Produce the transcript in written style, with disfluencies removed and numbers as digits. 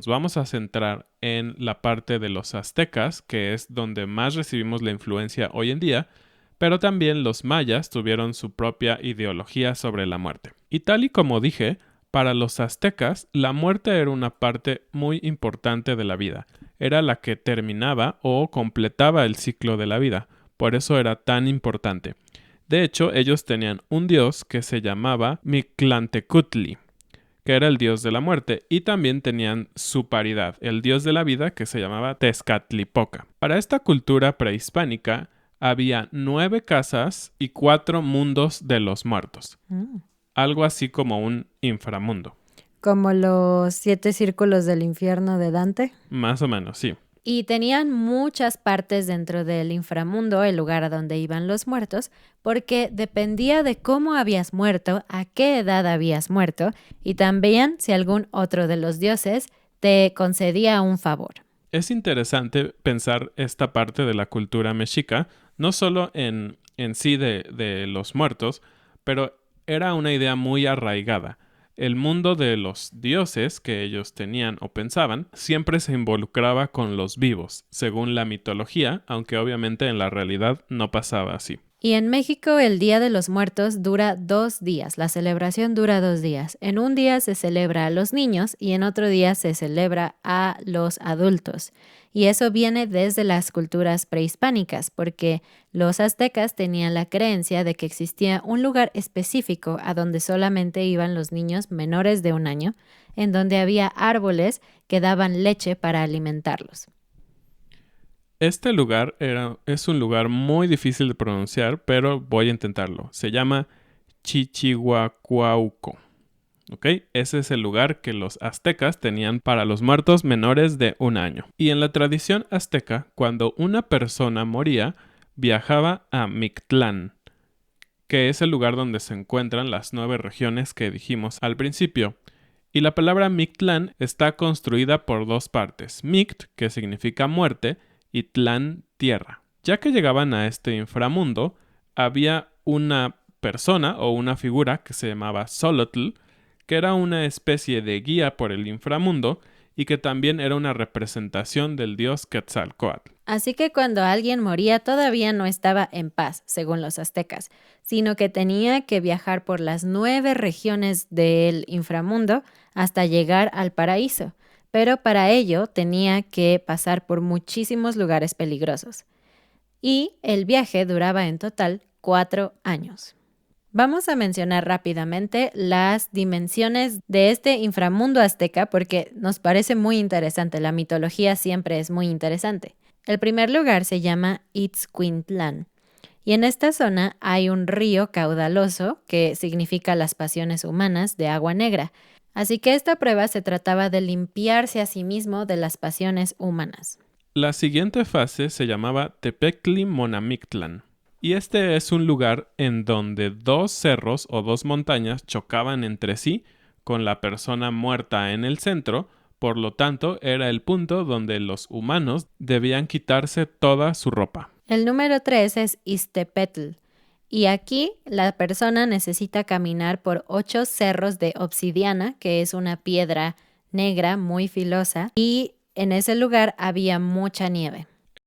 nos vamos a centrar en la parte de los aztecas, que es donde más recibimos la influencia hoy en día, pero también los mayas tuvieron su propia ideología sobre la muerte. Y tal y como dije, para los aztecas, la muerte era una parte muy importante de la vida. Era la que terminaba o completaba el ciclo de la vida. Por eso era tan importante. De hecho, ellos tenían un dios que se llamaba Mictlantecutli, que era el dios de la muerte, y también tenían su paridad, el dios de la vida, que se llamaba Tezcatlipoca. Para esta cultura prehispánica, había 9 casas y 4 mundos de los muertos. Algo así como un inframundo. Como los 7 círculos del infierno de Dante. Más o menos, sí. Y tenían muchas partes dentro del inframundo, el lugar a donde iban los muertos, porque dependía de cómo habías muerto, a qué edad habías muerto, y también si algún otro de los dioses te concedía un favor. Es interesante pensar esta parte de la cultura mexica, no solo en sí de los muertos, pero era una idea muy arraigada. El mundo de los dioses que ellos tenían o pensaban siempre se involucraba con los vivos, según la mitología, aunque obviamente en la realidad no pasaba así. Y en México el Día de los Muertos dura 2 días, la celebración dura 2 días. En un día se celebra a los niños y en otro día se celebra a los adultos. Y eso viene desde las culturas prehispánicas, porque los aztecas tenían la creencia de que existía un lugar específico a donde solamente iban los niños menores de 1 año, en donde había árboles que daban leche para alimentarlos. Este lugar es un lugar muy difícil de pronunciar, pero voy a intentarlo. Se llama Chichihuacuauco. ¿Ok? Ese es el lugar que los aztecas tenían para los muertos menores de 1 año. Y en la tradición azteca, cuando una persona moría, viajaba a Mictlán, que es el lugar donde se encuentran las 9 regiones que dijimos al principio. Y la palabra Mictlán está construida por 2 partes. Mict, que significa muerte, y Tlán, tierra. Ya que llegaban a este inframundo, había una persona o una figura que se llamaba Xolotl, que era una especie de guía por el inframundo y que también era una representación del dios Quetzalcóatl. Así que cuando alguien moría todavía no estaba en paz, según los aztecas, sino que tenía que viajar por las 9 regiones del inframundo hasta llegar al paraíso. Pero para ello tenía que pasar por muchísimos lugares peligrosos. Y el viaje duraba en total 4 años. Vamos a mencionar rápidamente las dimensiones de este inframundo azteca porque nos parece muy interesante. La mitología siempre es muy interesante. El primer lugar se llama Itzcuintlán. Y en esta zona hay un río caudaloso que significa las pasiones humanas de agua negra. Así que esta prueba se trataba de limpiarse a sí mismo de las pasiones humanas. La siguiente fase se llamaba Tepectli Monamictlán. Y este es un lugar en donde 2 cerros o 2 montañas chocaban entre sí, con la persona muerta en el centro. Por lo tanto, era el punto donde los humanos debían quitarse toda su ropa. El número 3 es Iztepetl. Y aquí la persona necesita caminar por 8 cerros de obsidiana, que es una piedra negra muy filosa, y en ese lugar había mucha nieve.